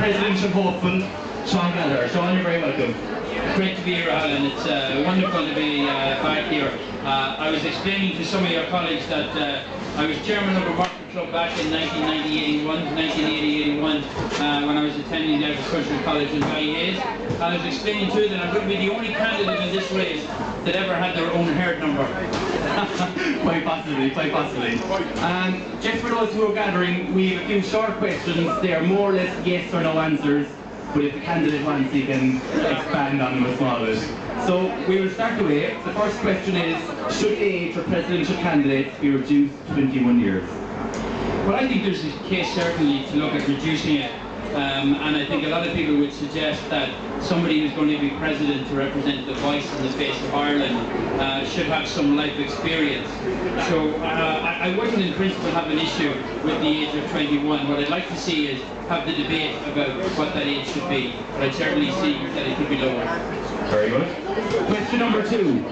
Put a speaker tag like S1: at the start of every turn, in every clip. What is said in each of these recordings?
S1: President of Hopeful, Sean Gallagher. Sean, you're very welcome.
S2: Great to be here, Alan. It's wonderful to be back here. I was explaining to some of your colleagues that I was chairman of a market club back in 1980-81 when I was attending the Agricultural College in Jagoe. And I was explaining to them that I'm going to be the only candidate in this race that ever had their own herd number.
S1: Quite possibly, quite possibly. Just for those who are gathering, we have a few short questions. They are more or less yes or no answers, but if the candidate wants, he can expand on them a small bit. So we will start away. The first question is, should the age for presidential candidates be reduced to 21 years?
S2: Well, I think there's a case certainly to look at reducing it. And I think a lot of people would suggest that somebody who's going to be president to represent the voice and the face of Ireland should have some life experience. So I wouldn't in principle have an issue with the age of 21. What I'd like to see is have the debate about what that age should be. But I'd certainly see that it could be lower.
S1: Very good. Question number 2.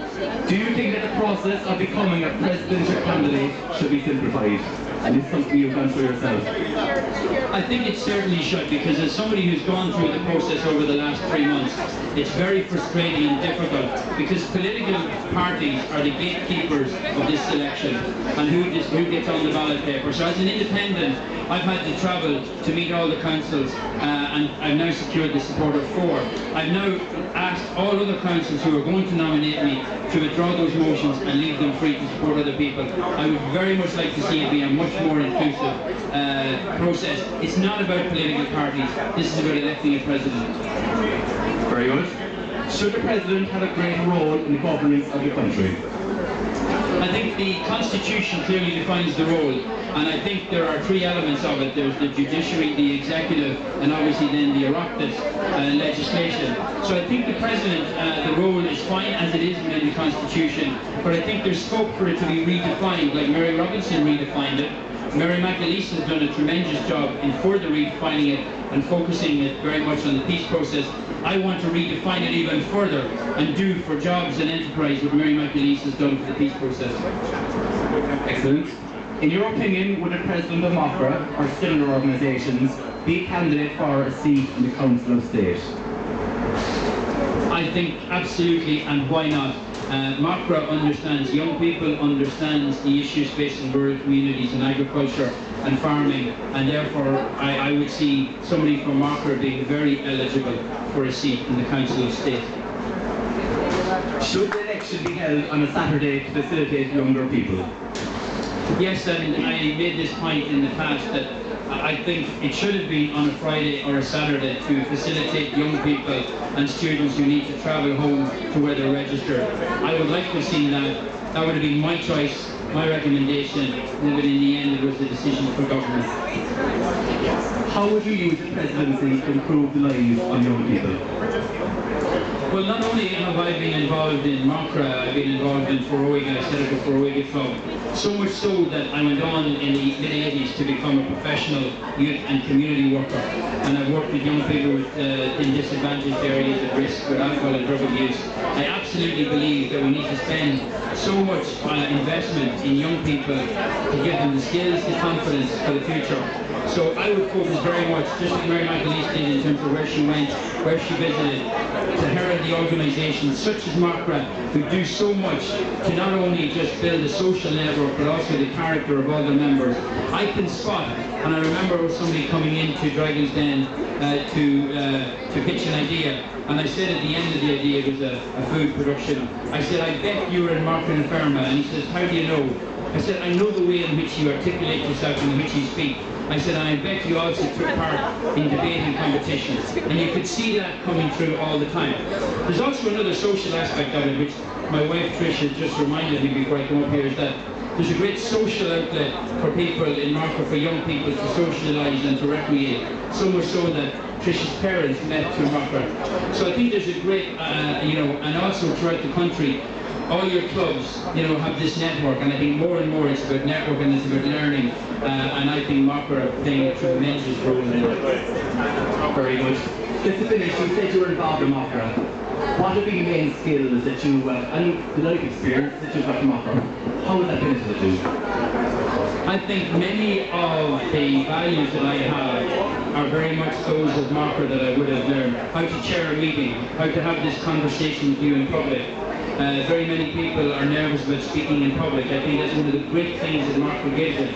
S1: Do you think that the process of becoming a presidential candidate should be simplified? And is something you've gone through yourself?
S2: I think it certainly should, because as somebody who's gone through the process over the last 3 months, it's very frustrating and difficult, because political parties are the gatekeepers of this election and who gets on the ballot paper. So as an independent, I've had to travel to meet all the councils and I've now secured the support of 4. I've now asked all other councils who are going to nominate me to withdraw those motions and leave them free to support other people. I would very much like to see it be a much more inclusive process. It's not about political parties. This is about electing a president.
S1: Very good. Should the president have a great role in the governance of the country?
S2: I think the Constitution clearly defines the role, and I think there are 3 elements of it. There's the judiciary, the executive, and obviously then the Oireachtas legislation. So I think the President, the role is fine as it is within the Constitution, but I think there's scope for it to be redefined, like Mary Robinson redefined it. Mary McAleese has done a tremendous job in further redefining it and focusing it very much on the peace process. I want to redefine it even further and do for jobs and enterprise what Mary McAleese has done for the peace process.
S1: Excellent. In your opinion, would the President of Macra or similar organisations be a candidate for a seat in the Council of State?
S2: I think absolutely, and why not? Macra understands young people, understands the issues facing rural communities and agriculture and farming, and therefore I would see somebody from Macra being very eligible for a seat in the Council of State.
S1: Should the election be held on a Saturday to facilitate younger people?
S2: Yes, and I made this point in the past that I think it should have been on a Friday or a Saturday to facilitate young people and students who need to travel home to where they're registered. I would like to have seen that. That would have been my choice, my recommendation, but in the end it was the decision for government.
S1: How would you use the presidency to improve the lives of young people?
S2: Well, not only have I been involved in Macra, I've been involved in Feirme, I set up a Feirme club. So much so that I went on in the mid-80s to become a professional youth and community worker. And I've worked with young people in disadvantaged areas at risk with alcohol and drug abuse. I absolutely believe that we need to spend so much investment in young people to give them the skills, the confidence for the future. So I would focus very much, just like Mary McAleese did in terms of where she went, where she visited, to herald the organisations such as Macra, who do so much to not only just build a social network, but also the character of all the members. I can spot, and I remember somebody coming into Dragon's Den to pitch an idea, and I said at the end of the idea, it was a food production, I said, I bet you were in Macra Feirme, and he says, how do you know? I said, I know the way in which you articulate yourself and in which you speak. I said, and I bet you also took part in debating competitions. And you could see that coming through all the time. There's also another social aspect of it, which my wife Tricia just reminded me before I come up here, is that there's a great social outlet for people in Macra, for young people to socialise and to recreate. So much so that Tricia's parents met through Macra. So I think there's a great, and also throughout the country, all your clubs, have this network, and I think more and more it's about network and it's about learning, and I think Macra are playing a tremendous role in it.
S1: Very good. Just to finish, you said you were involved in Macra. What have been the main skills that you and the life experience that you've got from Macra? How has that benefited you?
S2: I think many of the values that I have are very much those of Macra that I would have learned. How to chair a meeting, how to have this conversation with you in public. Very many people are nervous about speaking in public. I think that's one of the great things that Macra gives it.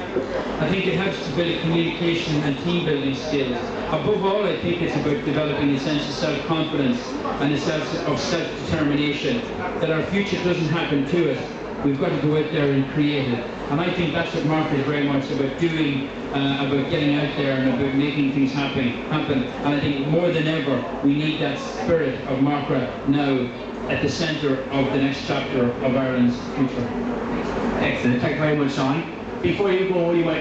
S2: I think it helps to build communication and team building skills. Above all, I think it's about developing a sense of self-confidence and a sense of self-determination, that our future doesn't happen to us. We've got to go out there and create it. And I think that's what Macra is very much about doing, about getting out there and about making things happen. And I think more than ever, we need that spirit of Macra now at the centre of the next chapter of Ireland's future.
S1: Excellent. Thank you very much, Sean. Before you go, you might